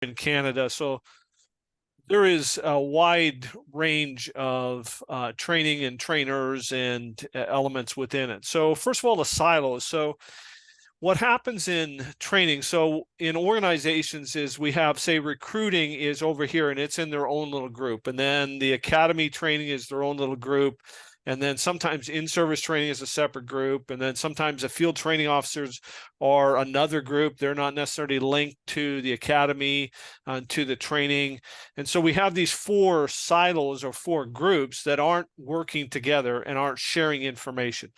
in Canada. So there is a wide range of training and trainers and elements within it. So first of all, the silos. So what happens in training, so in organizations is we have, say, recruiting is over here and it's in their own little group. And then the academy training is their own little group. And then sometimes in-service training is a separate group. And then sometimes the field training officers are another group. They're not necessarily linked to the academy, to the training. And so we have these 4 silos or 4 groups that aren't working together and aren't sharing information.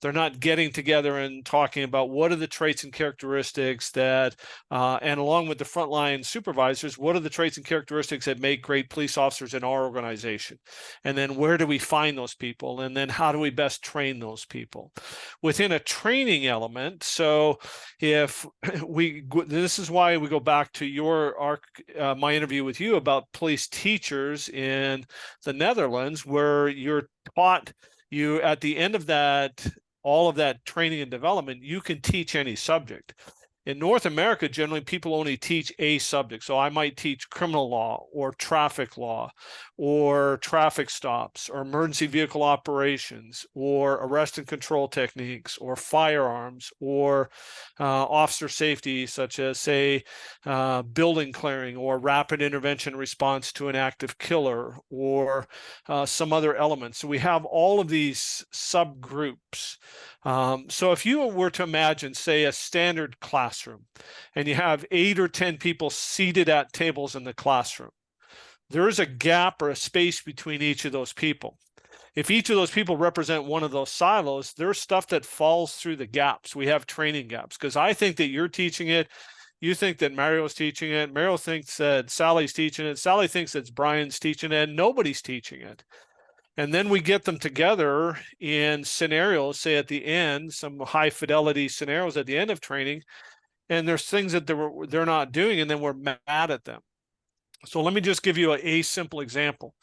They're not getting together and talking about what are the traits and characteristics that, and along with the frontline supervisors, what are the traits and characteristics that make great police officers in our organization? And then where do we find those people? And then how do we best train those people? Within a training element, so if this is why we go back to my interview with you about police teachers in the Netherlands, where you're taught, you at the end of that, all of that training and development, you can teach any subject. In North America, generally, people only teach a subject. So I might teach criminal law or traffic law or traffic stops or emergency vehicle operations or arrest and control techniques or firearms or officer safety, such as, say, building clearing or rapid intervention response to an active killer or some other elements. So we have all of these subgroups. So if you were to imagine, say, a standard classroom, and you have 8 or 10 people seated at tables in the classroom, there is a gap or a space between each of those people. If each of those people represent one of those silos, there's stuff that falls through the gaps. We have training gaps, because I think that you're teaching it. You think that Mario's teaching it. Mario thinks that Sally's teaching it. Sally thinks that Brian's teaching it, and nobody's teaching it. And then we get them together in scenarios, say at the end, some high fidelity scenarios at the end of training, and there's things that they're not doing, and then we're mad at them. So let me just give you a simple example.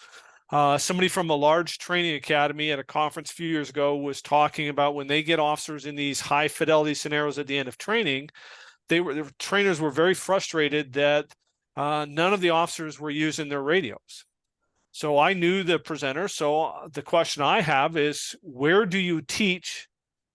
Somebody from a large training academy at a conference a few years ago was talking about when they get officers in these high fidelity scenarios at the end of training, the trainers were very frustrated that none of the officers were using their radios. So I knew the presenter. So the question I have is, where do you teach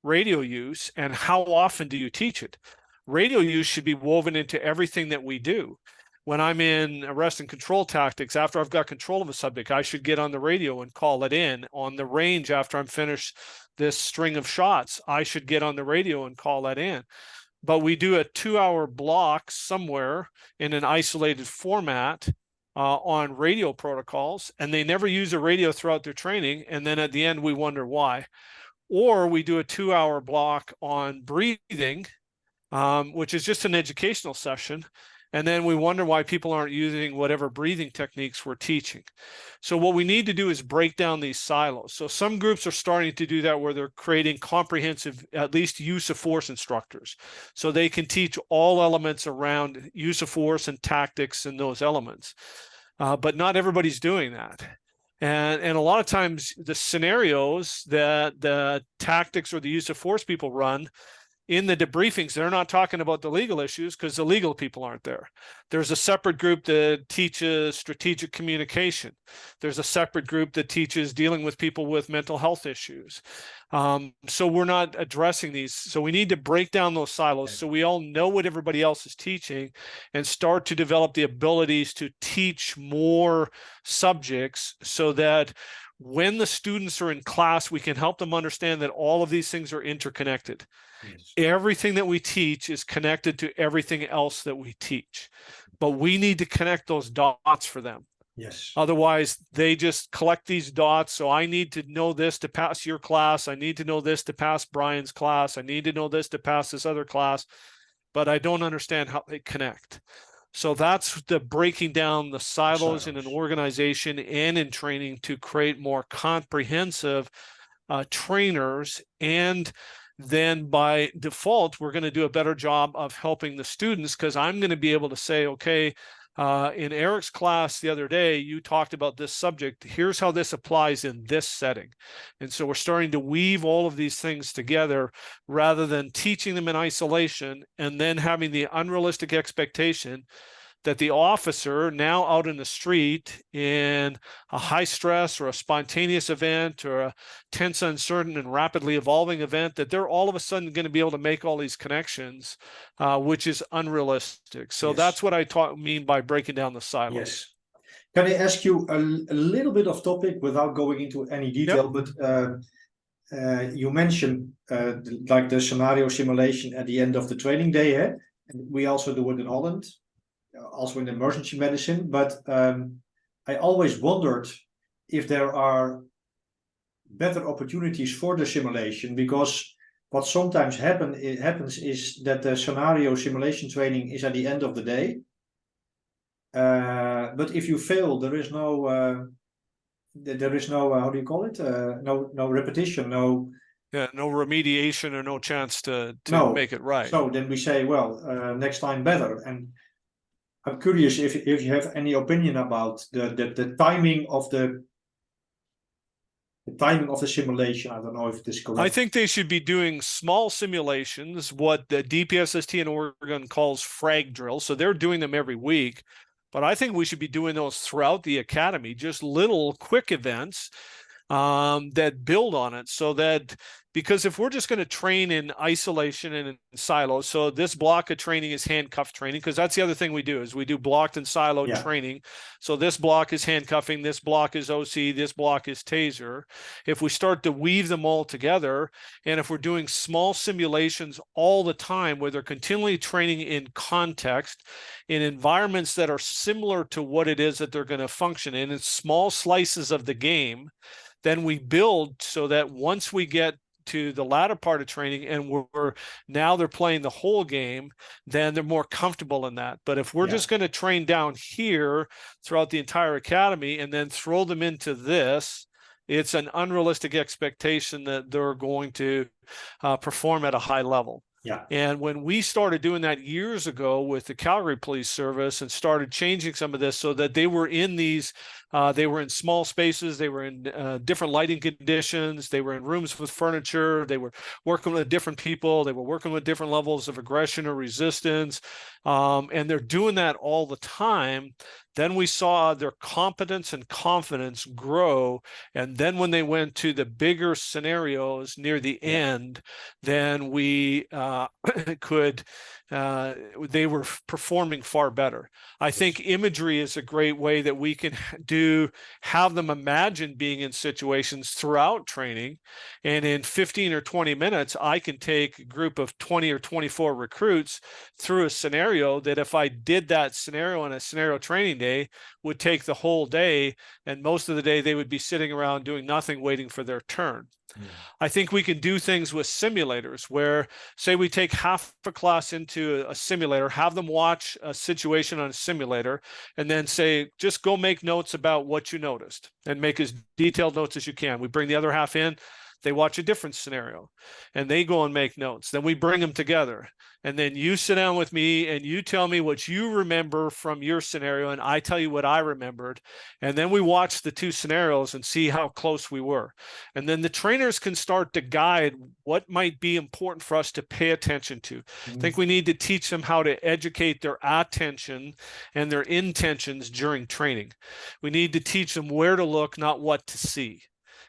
radio use and how often do you teach it? Radio use should be woven into everything that we do. When I'm in arrest and control tactics, after I've got control of a subject, I should get on the radio and call it in. On the range, after I'm finished this string of shots, I should get on the radio and call that in. But we do a 2-hour block somewhere in an isolated format on radio protocols, and they never use a radio throughout their training, and then at the end we wonder why. Or we do a 2-hour block on breathing, which is just an educational session, and then we wonder why people aren't using whatever breathing techniques we're teaching. So what we need to do is break down these silos. So some groups are starting to do that, where they're creating comprehensive, at least use of force instructors. So they can teach all elements around use of force and tactics and those elements. But not everybody's doing that. And a lot of times the scenarios that the tactics or the use of force people run, in the debriefings, they're not talking about the legal issues because the legal people aren't there. There's a separate group that teaches strategic communication. There's a separate group that teaches dealing with people with mental health issues. So we're not addressing these. So we need to break down those silos so we all know what everybody else is teaching and start to develop the abilities to teach more subjects, so that when the students are in class, we can help them understand that all of these things are interconnected. Yes. Everything that we teach is connected to everything else that we teach, but we need to connect those dots for them. Yes. Otherwise, they just collect these dots. So I need to know this to pass your class. I need to know this to pass Brian's class. I need to know this to pass this other class, but I don't understand how they connect. So that's the breaking down the silos in an organization and in training to create more comprehensive trainers. And then by default, we're going to do a better job of helping the students, because I'm going to be able to say, okay, in Eric's class the other day, you talked about this subject. Here's how this applies in this setting. And so we're starting to weave all of these things together rather than teaching them in isolation and then having the unrealistic expectation that the officer now out in the street in a high stress or a spontaneous event or a tense, uncertain, and rapidly evolving event, that they're all of a sudden going to be able to make all these connections, which is unrealistic. So that's what I mean by breaking down the silos. Yes. Can I ask you a little bit of topic without going into any detail? Yep. But you mentioned like the scenario simulation at the end of the training day. Eh? We also do it in Holland, also in emergency medicine. But I always wondered if there are better opportunities for the simulation, because what sometimes happens is that the scenario simulation training is at the end of the day. But if you fail, there is no how do you call it? No repetition, no remediation or no chance to make it right. So then we say, well, next time better. And I'm curious if you have any opinion about the timing of the simulation. I don't know if it is correct. I think they should be doing small simulations, what the DPSST in Oregon calls frag drills. So they're doing them every week. But I think we should be doing those throughout the academy, just little quick events that build on it, so that, because if we're just going to train in isolation and in silos, so this block of training is handcuff training, because that's the other thing we do, is we do blocked and siloed training. So this block is handcuffing, this block is OC, this block is taser. If we start to weave them all together, and if we're doing small simulations all the time where they're continually training in context, in environments that are similar to what it is that they're going to function in small slices of the game, then we build so that once we get to the latter part of training and now they're playing the whole game, then they're more comfortable in that. But if we're just going to train down here throughout the entire academy and then throw them into this, it's an unrealistic expectation that they're going to perform at a high level. Yeah. And when we started doing that years ago with the Calgary Police Service and started changing some of this so that they were in these, they were in small spaces, they were in different lighting conditions, they were in rooms with furniture, they were working with different people, they were working with different levels of aggression or resistance, and they're doing that all the time. Then we saw their competence and confidence grow. And then when they went to the bigger scenarios near the end, then we they were performing far better. I think imagery is a great way that we can have them imagine being in situations throughout training. And in 15 or 20 minutes, I can take a group of 20 or 24 recruits through a scenario that if I did that scenario on a scenario training day would take the whole day. And most of the day they would be sitting around doing nothing, waiting for their turn. I think we can do things with simulators where, say, we take half a class into a simulator, have them watch a situation on a simulator, and then say, just go make notes about what you noticed and make as detailed notes as you can. We bring the other half in, they watch a different scenario and they go and make notes. Then we bring them together. And then you sit down with me and you tell me what you remember from your scenario, and I tell you what I remembered. And then we watch the two scenarios and see how close we were. And then the trainers can start to guide what might be important for us to pay attention to. I think we need to teach them how to educate their attention and their intentions during training. We need to teach them where to look, not what to see.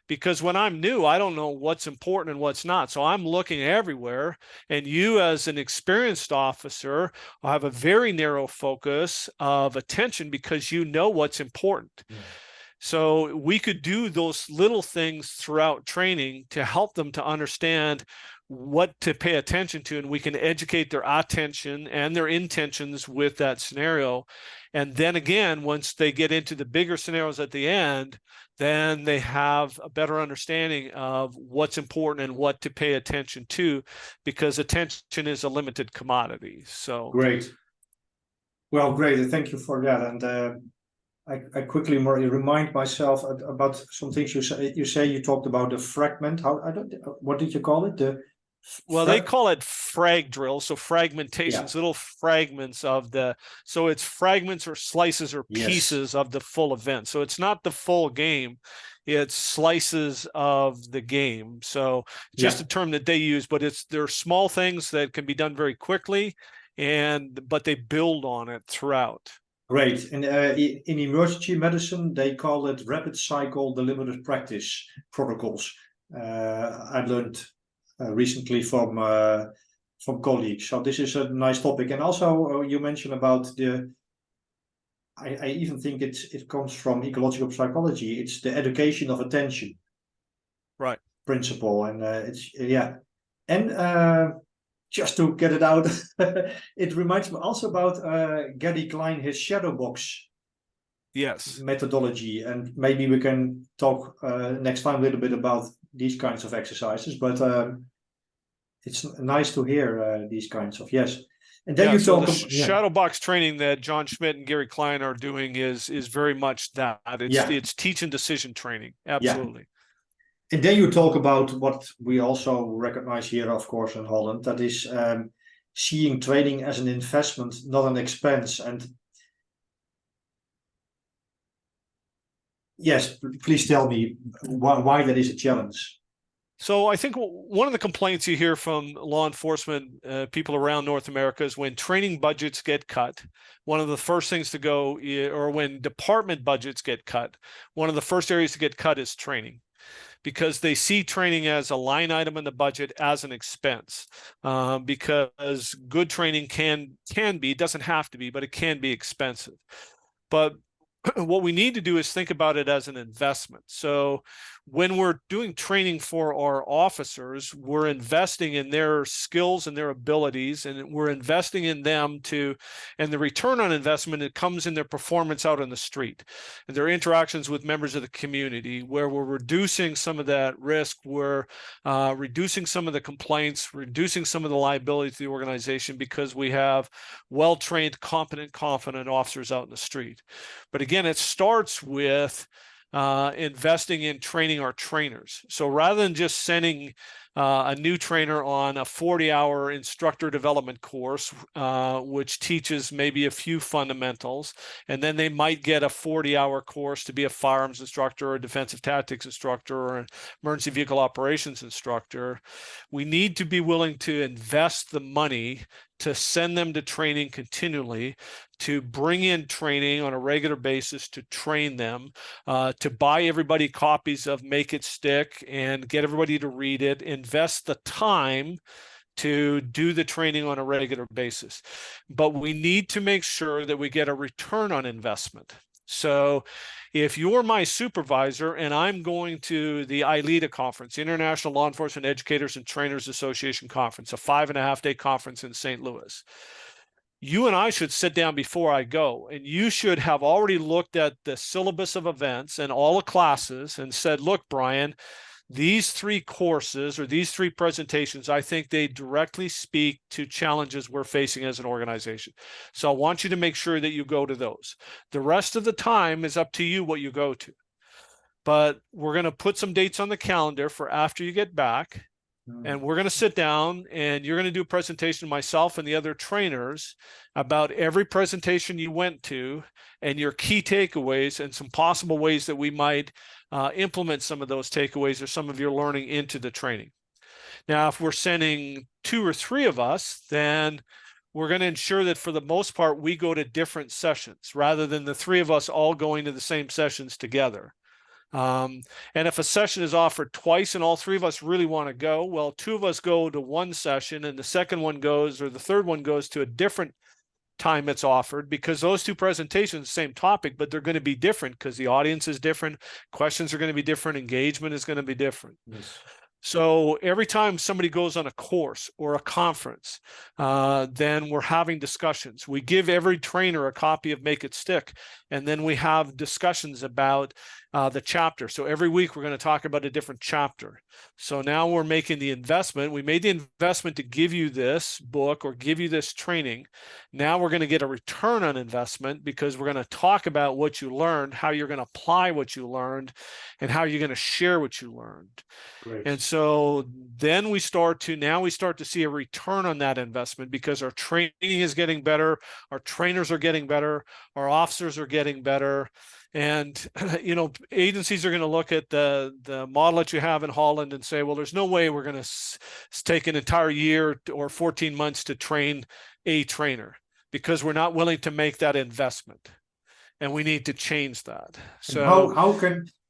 Because when I'm new, I don't know what's important and what's not. So I'm looking everywhere. And you, as an experienced officer, have a very narrow focus of attention because you know what's important. So we could do those little things throughout training to help them to understand what to pay attention to, and we can educate their attention and their intentions with that scenario. And then again, once they get into the bigger scenarios at the end, then they have a better understanding of what's important and what to pay attention to, because attention is a limited commodity. So great. Well, great. Thank you for that. And I quickly remind myself about some things you say. You talked about the fragment. What did you call it? Well, they call it frag drills, so fragmentations, little fragments of so it's fragments or slices or pieces of the full event. So it's not the full game, it's slices of the game. So just a term that they use, but they're small things that can be done very quickly, but they build on it throughout. Great. And in emergency medicine, they call it rapid cycle deliberative practice protocols. I learned recently from colleagues. So this is a nice topic. And also you mentioned about I even think it comes from ecological psychology. It's the education of attention. Right. Principle. And it's, yeah. And just to get it out, it reminds me also about Gary Klein, his shadow box Yes. methodology. And maybe we can talk next time a little bit about these kinds of exercises. But it's nice to hear these kinds of, yes. And then you so talk the about shadow box training that John Schmidt and Gary Klein are doing is very much that. It's teach and decision training. Absolutely. And then you talk about what we also recognize here, of course, in Holland, that is seeing training as an investment, not an expense. And yes, please tell me why that is a challenge. So I think one of the complaints you hear from law enforcement people around North America is when training budgets get cut, one of the first things to go, or when department budgets get cut, one of the first areas to get cut is training, because they see training as a line item in the budget as an expense, because good training can be, it doesn't have to be, but it can be expensive. But what we need to do is think about it as an investment. So when we're doing training for our officers, we're investing in their skills and their abilities, and we're investing in them and the return on investment, it comes in their performance out on the street and their interactions with members of the community, where we're reducing some of that risk, we're reducing some of the complaints, reducing some of the liability to the organization, because we have well-trained, competent, confident officers out in the street. But again, it starts with investing in training our trainers. So rather than just sending a new trainer on a 40-hour instructor development course, which teaches maybe a few fundamentals, and then they might get a 40-hour course to be a firearms instructor or a defensive tactics instructor or an emergency vehicle operations instructor, we need to be willing to invest the money to send them to training continually, to bring in training on a regular basis, to train them, to buy everybody copies of Make It Stick and get everybody to read it, invest the time to do the training on a regular basis. But we need to make sure that we get a return on investment. So if you're my supervisor and I'm going to the ILEADA conference, International Law Enforcement Educators and Trainers Association conference, a 5.5-day conference in St. Louis, you and I should sit down before I go, and you should have already looked at the syllabus of events and all the classes and said, look, Brian, these 3 courses or these 3 presentations, I think they directly speak to challenges we're facing as an organization. So I want you to make sure that you go to those. The rest of the time is up to you what you go to. But we're going to put some dates on the calendar for after you get back. And we're going to sit down and you're going to do a presentation, myself and the other trainers, about every presentation you went to and your key takeaways and some possible ways that we might implement some of those takeaways or some of your learning into the training. Now, if we're sending 2 or 3 of us, then we're going to ensure that for the most part, we go to different sessions rather than the 3 of us all going to the same sessions together. And if a session is offered twice and all 3 of us really want to go, well, 2 of us go to one session and the second one goes, or the third one goes to a different time it's offered, because those 2 presentations, same topic, but they're going to be different because the audience is different, questions are going to be different, engagement is going to be different. Yes. So every time somebody goes on a course or a conference, then we're having discussions. We give every trainer a copy of Make It Stick, and then we have discussions about the chapter. So every week we're going to talk about a different chapter. So now we're making the investment. We made the investment to give you this book or give you this training. Now we're going to get a return on investment because we're going to talk about what you learned, how you're going to apply what you learned, and how you're going to share what you learned. Great. And so then we start to see a return on that investment because our training is getting better, our trainers are getting better, our officers are getting better. And, agencies are going to look at the model that you have in Holland and say, well, there's no way we're going to take an entire year or 14 months to train a trainer because we're not willing to make that investment. and we need to change that. And So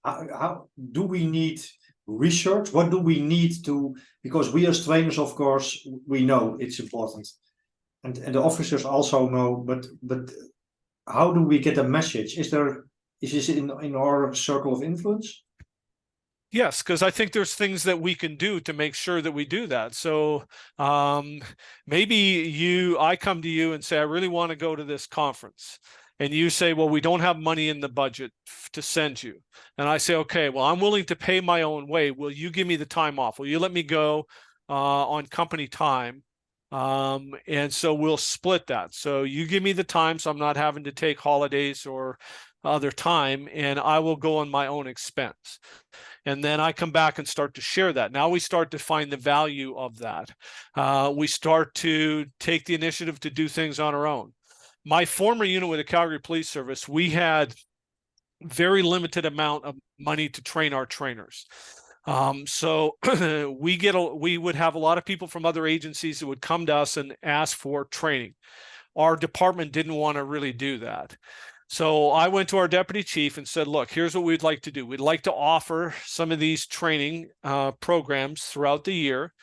how do we need research? What do we need to, because we as trainers, of course, we know it's important. And the officers also know, but how do we get a message? Is this in our circle of influence? yes, because I think there's things that we can do to make sure that we do that. So maybe I come to you and say, I really want to go to this conference. And you say, well, we don't have money in the budget to send you. And I say, okay, well, I'm willing to pay my own way. Will you give me the time off? Will you let me go on company time? And so we'll split that. So you give me the time, so I'm not having to take holidays or other time, and I will go on my own expense. And then I come back and start to share that. Now we start to find the value of that. We start to take the initiative to do things on our own. My former unit with the Calgary Police Service, we had very limited amount of money to train our trainers. So we would have a lot of people from other agencies that would come to us and ask for training. Our department didn't want to really do that. So I went to our deputy chief and said, look, here's what we'd like to do. We'd like to offer some of these training programs throughout the year.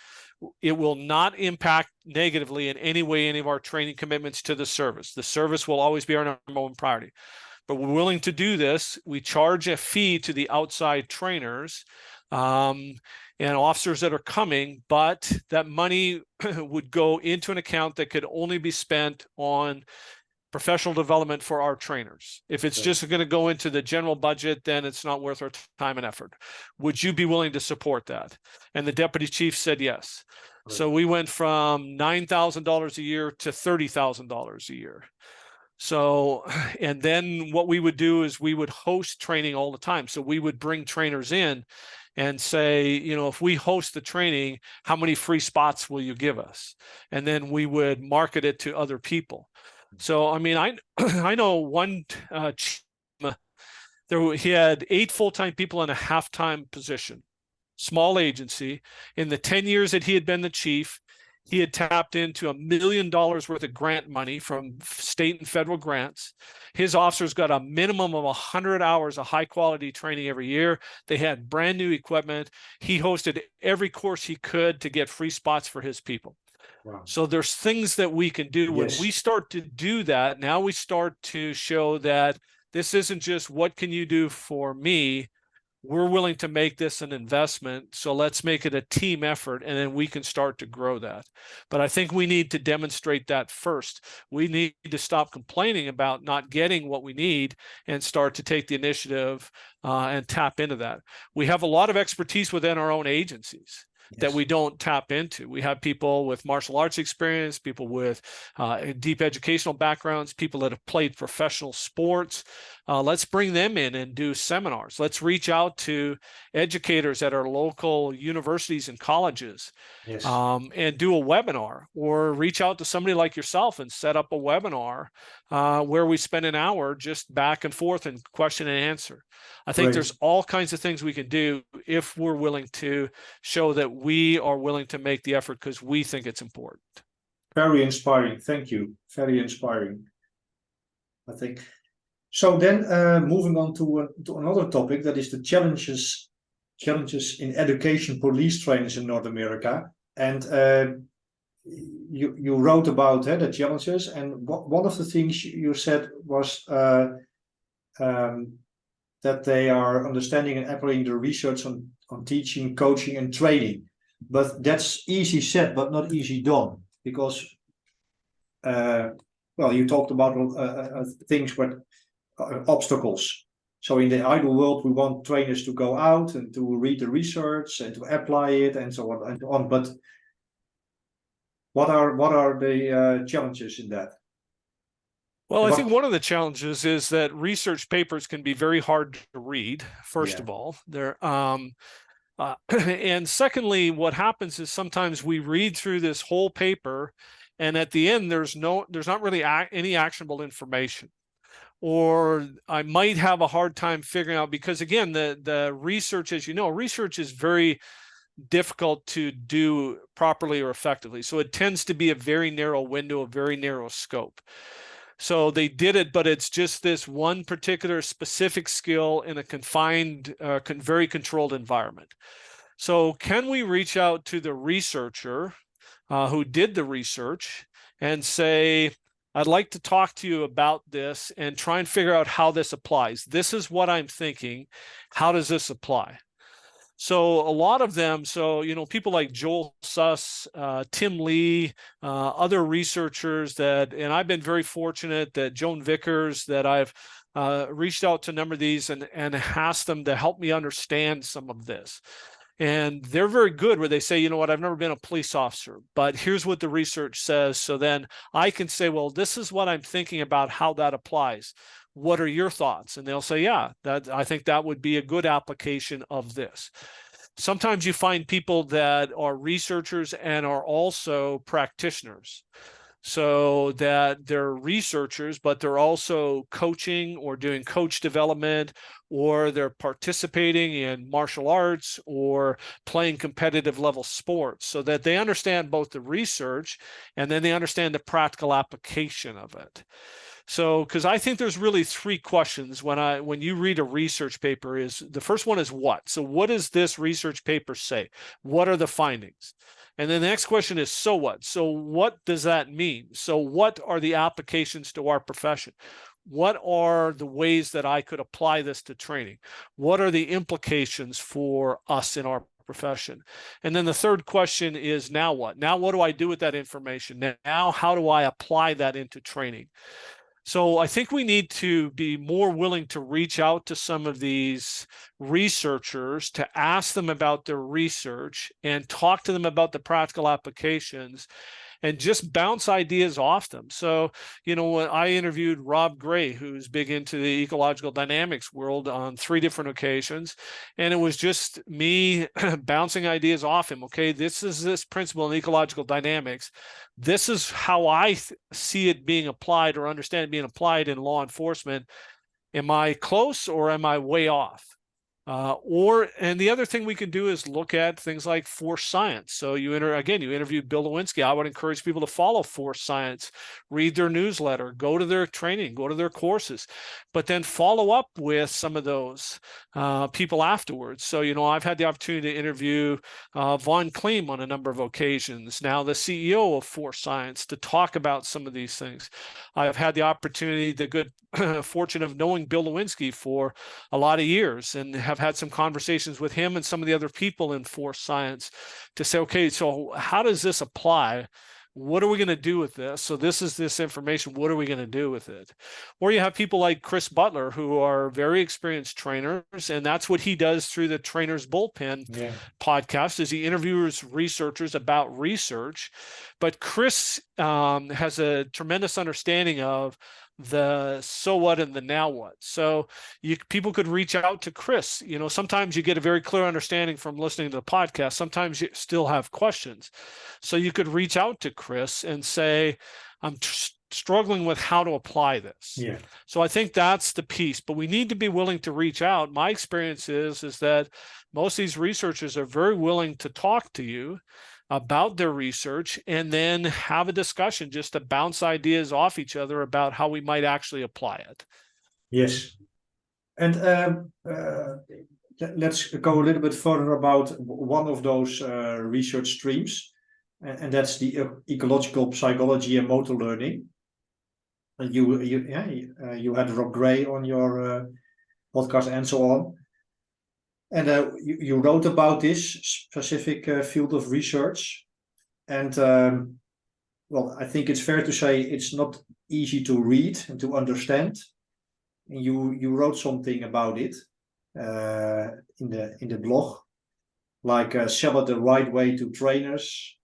It will not impact negatively in any way any of our training commitments to the service. The service will always be our number one priority. But we're willing to do this. We charge a fee to the outside trainers and officers that are coming, but that money would go into an account that could only be spent on professional development for our trainers. If it's just going to go into the general budget, then it's not worth our time and effort. Would you be willing to support that? And the deputy chief said yes. Right. So we went from $9,000 a year to $30,000 a year. So, and then what we would do is we would host training all the time. So we would bring trainers in and say, you know, if we host the training, how many free spots will you give us? And then we would market it to other people. So, I mean, I know one he had 8 full-time people in a half-time position, small agency. In the 10 years that he had been the chief, he had tapped into $1 million worth of grant money from state and federal grants. His officers got a minimum of 100 hours of high-quality training every year. They had brand new equipment. He hosted every course he could to get free spots for his people. Wow. So there's things that we can do. When we start to do that, now we start to show that this isn't just what can you do for me. We're willing to make this an investment. So let's make it a team effort, and then we can start to grow that. But I think we need to demonstrate that first. We need to stop complaining about not getting what we need and start to take the initiative and tap into that. We have a lot of expertise within our own agencies that we don't tap into. We have people with martial arts experience, people with deep educational backgrounds, people that have played professional sports. Let's bring them in and do seminars. Let's reach out to educators at our local universities and colleges and do a webinar, or reach out to somebody like yourself and set up a webinar where we spend an hour just back and forth and question and answer. I think there's all kinds of things we can do if we're willing to show that we are willing to make the effort because we think it's important. Very inspiring. Thank you. Very inspiring, I think. So then moving on to another topic, that is the challenges in education police trainers in North America. And you wrote about the challenges, and one of the things you said was that they are understanding and applying the research on teaching, coaching, and training. But that's easy said, but not easy done, because well, you talked about things with obstacles. So in the ideal world, we want trainers to go out and to read the research and to apply it and so on and so on. But what are the challenges in that? Well, I think one of the challenges is that research papers can be very hard to read, first of all. They're and secondly, what happens is sometimes we read through this whole paper, and at the end, there's not really any actionable information. Or I might have a hard time figuring out, because again, the research, as you know, research is very difficult to do properly or effectively. So it tends to be a very narrow window, a very narrow scope. So they did it, but it's just this one particular specific skill in a confined, very controlled environment. So can we reach out to the researcher who did the research and say, I'd like to talk to you about this and try and figure out how this applies. This is what I'm thinking. How does this apply? So a lot of them, so, people like Joel Suss, Tim Lee, other researchers and I've been very fortunate that Joan Vickers, that I've reached out to a number of these and asked them to help me understand some of this. And they're very good where they say, you know what, I've never been a police officer, but here's what the research says. So then I can say, well, this is what I'm thinking about how that applies. What are your thoughts? And they'll say, yeah, I think that would be a good application of this. Sometimes you find people that are researchers and are also practitioners. So that they're researchers, but they're also coaching or doing coach development, or they're participating in martial arts or playing competitive level sports, so that they understand both the research and then they understand the practical application of it. So, because I think there's really three questions when you read a research paper. Is the first one is what? So what does this research paper say? What are the findings? And then the next question is, so what? So what does that mean? So what are the applications to our profession? What are the ways that I could apply this to training? What are the implications for us in our profession? And then the third question is, now what? Now what do I do with that information? Now how do I apply that into training? So I think we need to be more willing to reach out to some of these researchers to ask them about their research and talk to them about the practical applications and just bounce ideas off them. So, when I interviewed Rob Gray, who's big into the ecological dynamics world, on 3 different occasions, and it was just me bouncing ideas off him. Okay, this is this principle in ecological dynamics. This is how I see it being applied or understand it being applied in law enforcement. Am I close or am I way off? And the other thing we can do is look at things like Force Science. So you interviewed Bill Lewinsky. I would encourage people to follow Force Science, read their newsletter, go to their training, go to their courses, but then follow up with some of those people afterwards. So, I've had the opportunity to interview Von Kleem on a number of occasions, now the CEO of Force Science, to talk about some of these things. I've had the opportunity, the good fortune of knowing Bill Lewinsky for a lot of years, and have had some conversations with him and some of the other people in Force Science to say, okay, so how does this apply? What are we going to do with this? So this is this information. What are we going to do with it? Or you have people like Chris Butler, who are very experienced trainers, and that's what he does through the Trainer's Bullpen podcast, is he interviews researchers about research. But Chris has a tremendous understanding of the so what and the now what. So people could reach out to Chris. Sometimes you get a very clear understanding from listening to the podcast. Sometimes you still have questions. So you could reach out to Chris and say, I'm struggling with how to apply this. Yeah. So I think that's the piece, but we need to be willing to reach out. My experience is that most of these researchers are very willing to talk to you about their research and then have a discussion just to bounce ideas off each other about how we might actually apply it. Yes. And let's go a little bit further about one of those research streams, and that's the ecological psychology and motor learning. And you had Rob Gray on your podcast and so on. And you wrote about this specific field of research. And I think it's fair to say it's not easy to read and to understand. And you wrote something about it in the blog, like sell it the right way to trainers.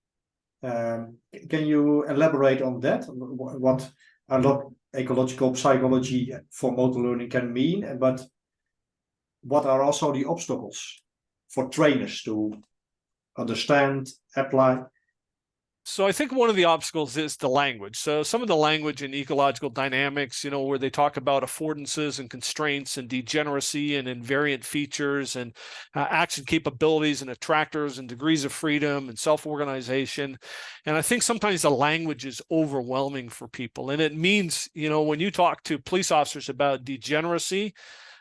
Can you elaborate on that? What ecological psychology for motor learning can mean, but what are also the obstacles for trainers to understand, apply? So I think one of the obstacles is the language. So some of the language in ecological dynamics, where they talk about affordances and constraints and degeneracy and invariant features and action capabilities and attractors and degrees of freedom and self-organization. And I think sometimes the language is overwhelming for people. And it means, when you talk to police officers about degeneracy,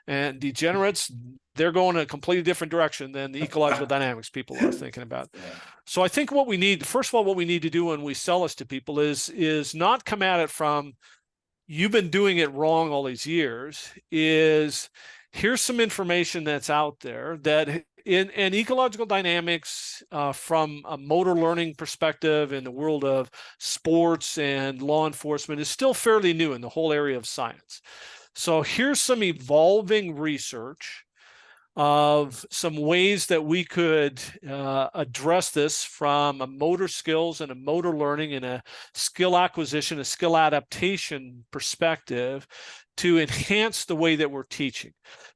and degenerates, they're going a completely different direction than the ecological dynamics people are thinking about. Yeah. So I think what we need, first of all, what we need to do when we sell this to people is not come at it from, you've been doing it wrong all these years, is here's some information that's out there that in ecological dynamics, from a motor learning perspective in the world of sports and law enforcement, is still fairly new in the whole area of science. So here's some evolving research of some ways that we could address this from a motor skills and a motor learning and a skill acquisition, a skill adaptation perspective to enhance the way that we're teaching,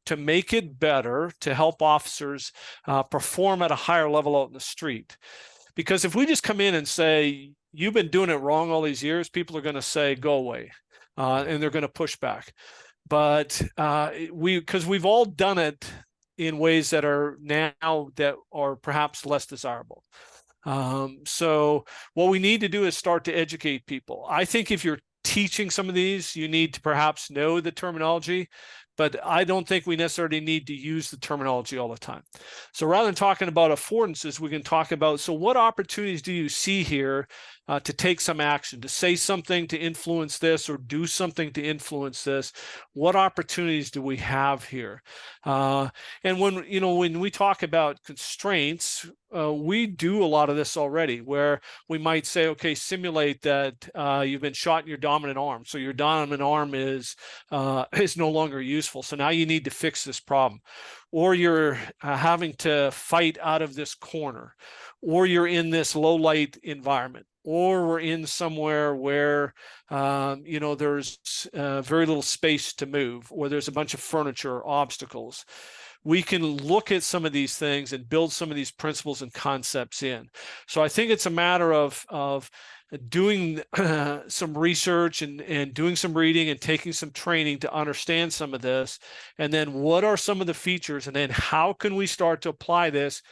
to make it better, to help officers perform at a higher level out in the street. Because if we just come in and say, you've been doing it wrong all these years, people are going to say, go away, and they're going to push back. But because we've all done it in ways that are now that are perhaps less desirable. So what we need to do is start to educate people. I think if you're teaching some of these, you need to perhaps know the terminology, but I don't think we necessarily need to use the terminology all the time. So rather than talking about affordances, we can talk about, so what opportunities do you see here to take some action, to say something to influence this or do something to influence this? What opportunities do we have here? And when we talk about constraints, we do a lot of this already, where we might say, okay, simulate that you've been shot in your dominant arm. So your dominant arm is no longer useful. So now you need to fix this problem. Or you're having to fight out of this corner, or you're in this low light environment, or we're in somewhere where there's very little space to move, or there's a bunch of furniture or obstacles. We can look at some of these things and build some of these principles and concepts in. So I think it's a matter of doing some research and doing some reading and taking some training to understand some of this. And then what are some of the features? And then how can we start to apply this?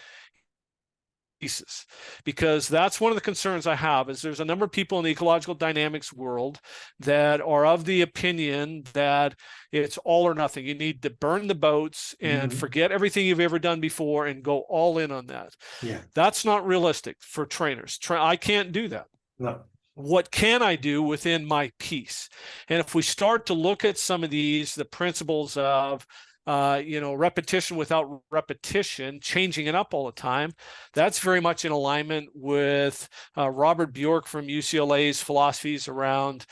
Pieces, because that's one of the concerns I have, is there's a number of people in the ecological dynamics world that are of the opinion that it's all or nothing. You need to burn the boats and forget everything you've ever done before and go all in on that. Yeah. That's not realistic for trainers. I can't do that. No. What can I do within my piece? And if we start to look at some of these, the principles of repetition without repetition, changing it up all the time, that's very much in alignment with Robert Bjork from UCLA's philosophies around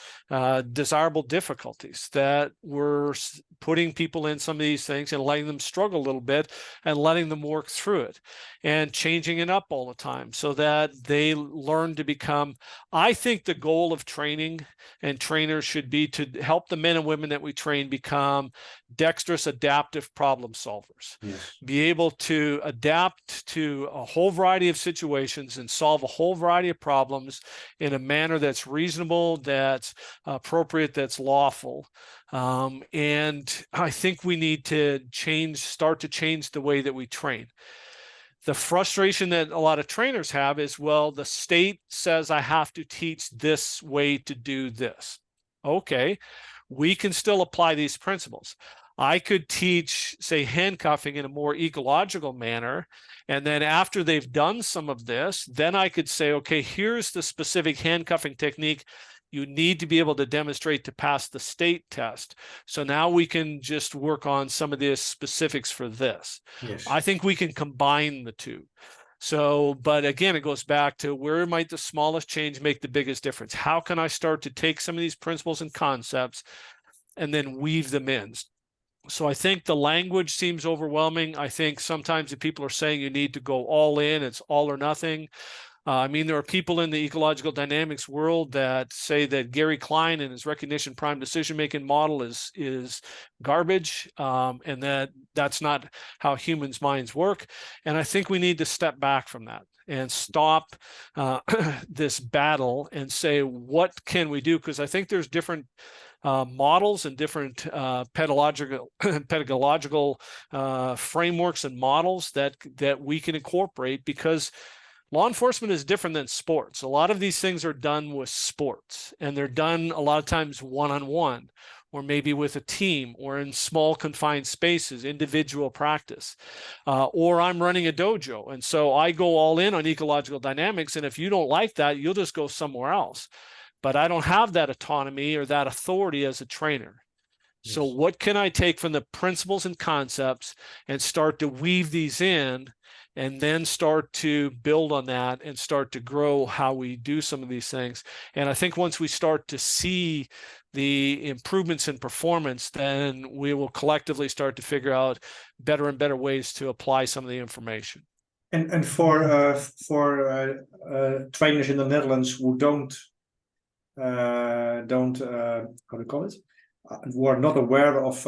desirable difficulties, that we're putting people in some of these things and letting them struggle a little bit and letting them work through it and changing it up all the time so that they learn to become. I think the goal of training and trainers should be to help the men and women that we train become dexterous, adaptive problem solvers. Yes. Be able to adapt to a whole variety of situations and solve a whole variety of problems in a manner that's reasonable, that's appropriate, that's lawful. And I think we need to start to change the way that we train. The frustration that a lot of trainers have is, well, the state says I have to teach this way to do this. Okay, we can still apply these principles. I could teach, say, handcuffing in a more ecological manner. And then after they've done some of this, then I could say, okay, here's the specific handcuffing technique you need to be able to demonstrate to pass the state test. So now we can just work on some of the specifics for this. Yes. I think we can combine the two. So, but again, it goes back to where might the smallest change make the biggest difference? How can I start to take some of these principles and concepts and then weave them in? So I think the language seems overwhelming. I think sometimes if people are saying you need to go all in, it's all or nothing. I mean, there are people in the ecological dynamics world that say that Gary Klein and his recognition prime decision-making model is garbage, and that's not how humans' minds work. And I think we need to step back from that and stop this battle and say, what can we do? Because I think there's different models and different pedagogical frameworks and models that we can incorporate, because law enforcement is different than sports. A lot of these things are done with sports, and they're done a lot of times one-on-one, or maybe with a team, or in small confined spaces, individual practice. Or I'm running a dojo, and so I go all in on ecological dynamics, and if you don't like that, you'll just go somewhere else. But I don't have that autonomy or that authority as a trainer. Yes. So what can I take from the principles and concepts and start to weave these in, and then start to build on that and start to grow how we do some of these things? And I think once we start to see the improvements in performance, then we will collectively start to figure out better and better ways to apply some of the information. And for trainers in the Netherlands who don't how do you call it? Who are not aware of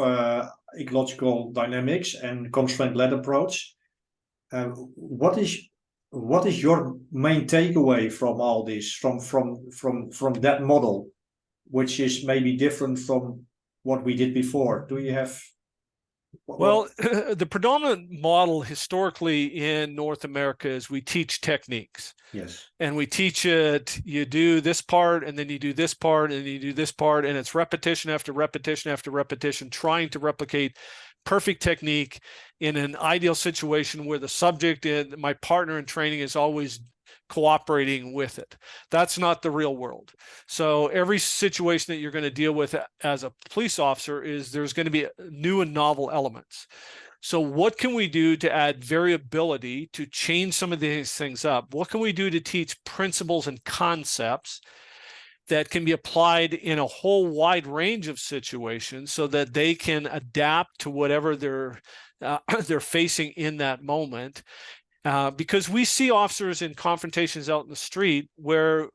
ecological dynamics and constraint-led approach, what is your main takeaway from all this, from that model, which is maybe different from what we did before? Do you have? Well, the predominant model historically in North America is we teach techniques. Yes. And we teach it, you do this part, and then you do this part, and you do this part, and it's repetition after repetition after repetition, trying to replicate perfect technique in an ideal situation where the subject and my partner in training is always cooperating with it. That's not the real world. So every situation that you're going to deal with as a police officer there's going to be new and novel elements. So what can we do to add variability, to change some of these things up? What can we do to teach principles and concepts that can be applied in a whole wide range of situations so that they can adapt to whatever they're facing in that moment? Because we see officers in confrontations out in the street where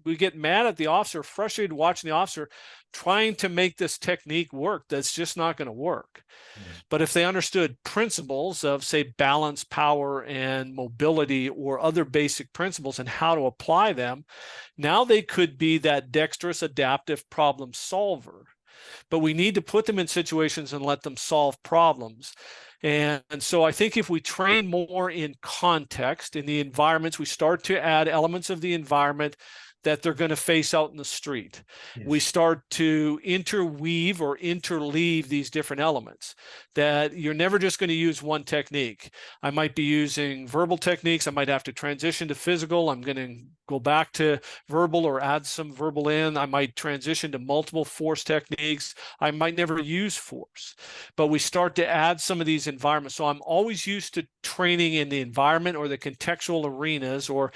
we get mad at the officer, frustrated watching the officer trying to make this technique work. That's just not going to work. Yes. But if they understood principles of, say, balance, power, and mobility, or other basic principles, and how to apply them, now they could be that dexterous, adaptive problem solver. But we need to put them in situations and let them solve problems. And so I think if we train more in context, in the environments, we start to add elements of the environment that they're going to face out in the street. Yes. We start to interweave or interleave these different elements, that you're never just going to use one technique. I might be using verbal techniques. I might have to transition to physical. I'm going to go back to verbal or add some verbal in. I might transition to multiple force techniques. I might never use force, but we start to add some of these environments. So I'm always used to training in the environment or the contextual arenas, or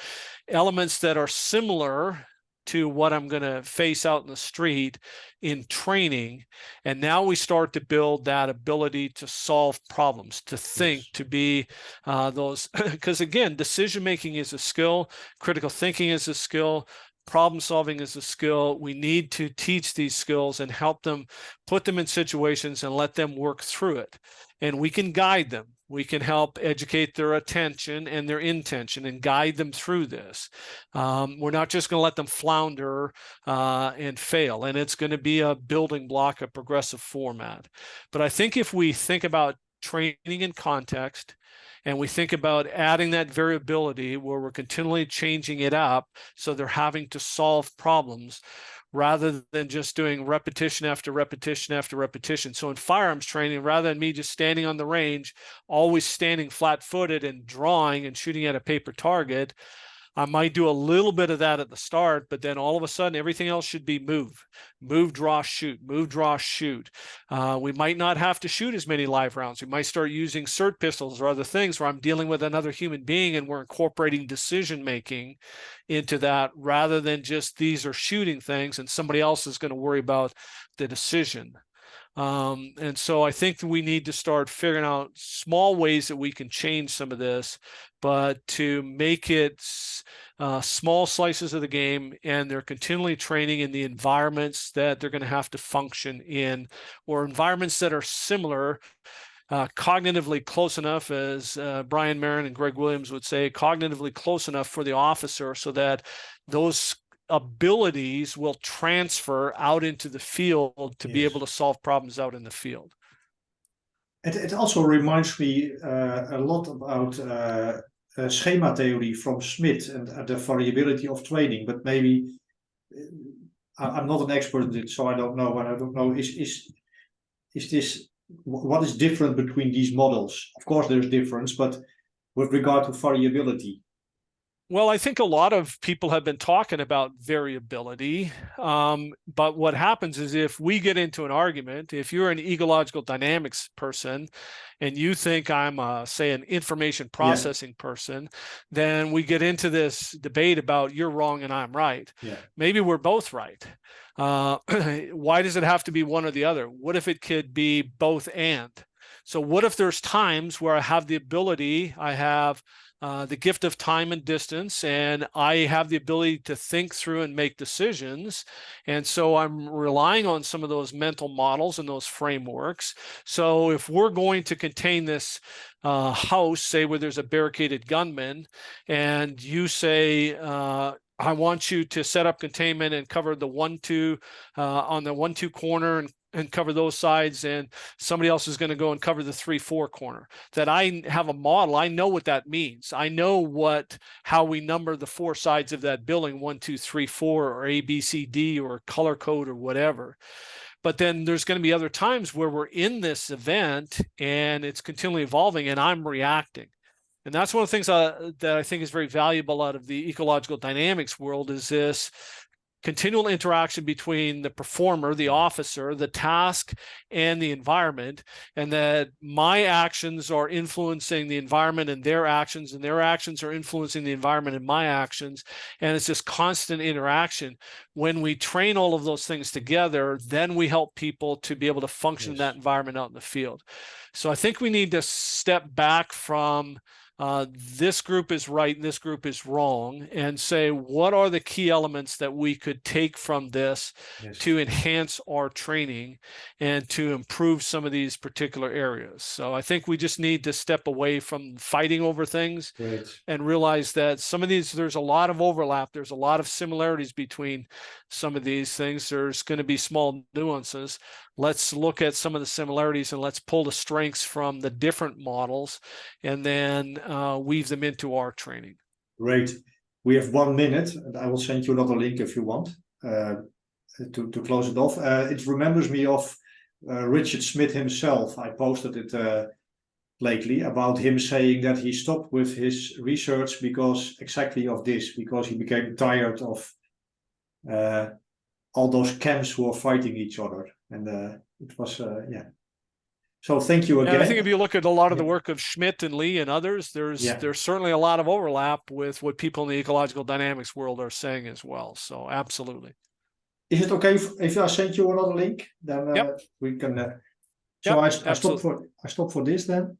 elements that are similar to what I'm going to face out in the street in training. And now we start to build that ability to solve problems, to think, yes. To be those, because again, decision making is a skill, critical thinking is a skill, problem solving is a skill. We need to teach these skills and help them, put them in situations and let them work through it. And we can guide them. We can help educate their attention and their intention and guide them through this. We're not just going to let them flounder and fail. And it's going to be a building block, a progressive format. But I think if we think about training in context, and we think about adding that variability where we're continually changing it up so they're having to solve problems, rather than just doing repetition after repetition after repetition. So in firearms training, rather than me just standing on the range, always standing flat-footed and drawing and shooting at a paper target, I might do a little bit of that at the start, but then all of a sudden, everything else should be move, draw, shoot, move, draw, shoot. We might not have to shoot as many live rounds. We might start using SIRT pistols or other things where I'm dealing with another human being and we're incorporating decision-making into that, rather than just these are shooting things and somebody else is going to worry about the decision. And so I think that we need to start figuring out small ways that we can change some of this, but to make it small slices of the game, and they're continually training in the environments that they're going to have to function in, or environments that are similar, cognitively close enough, as Brian Marin and Greg Williams would say, cognitively close enough for the officer so that those abilities will transfer out into the field to be able to solve problems out in the field. It also reminds me a lot about schema theory from Smith and the variability of training, but maybe I'm not an expert in it, so I don't know. And I don't know, is this, what is different between these models? Of course, there's difference, but with regard to variability. Well, I think a lot of people have been talking about variability, but what happens is if we get into an argument, if you're an ecological dynamics person and you think I'm, say, an information processing person, then we get into this debate about you're wrong and I'm right. Maybe we're both right. Why does it have to be one or the other? What if it could be both and? So what if there's times where I have the ability, I have the gift of time and distance, and I have the ability to think through and make decisions. And so I'm relying on some of those mental models and those frameworks. So if we're going to contain this house, say where there's a barricaded gunman, and you say, I want you to set up containment and cover the 1-2 on the 1-2 corner and cover those sides, and somebody else is going to go and cover the 3-4 corner. That I have a model, I know what that means. I know how we number the 4 sides of that building, 1, 2, 3, 4, or A, B, C, D, or color code or whatever. But then there's going to be other times where we're in this event and it's continually evolving and I'm reacting. And that's one of the things that I think is very valuable out of the ecological dynamics world, is this continual interaction between the performer, the officer, the task, and the environment, and that my actions are influencing the environment and their actions are influencing the environment and my actions. And it's this constant interaction. When we train all of those things together, then we help people to be able to function in that environment out in the field. So I think we need to step back from this group is right and this group is wrong, and say, what are the key elements that we could take from this to enhance our training and to improve some of these particular areas. So I think we just need to step away from fighting over things and realize that some of these, there's a lot of overlap. There's a lot of similarities between some of these things. There's going to be small nuances. Let's look at some of the similarities and let's pull the strengths from the different models and then weave them into our training. Great. We have 1 minute, and I will send you another link if you want to close it off. It remembers me of Richard Smith himself. I posted it lately about him saying that he stopped with his research because exactly of this, because he became tired of all those camps who are fighting each other. And it was, So thank you again. And I think if you look at a lot of the work of Schmidt and Lee and others, there's certainly a lot of overlap with what people in the ecological dynamics world are saying as well. So absolutely. Is it okay if I send you another link? Then we can. So I stop for this then.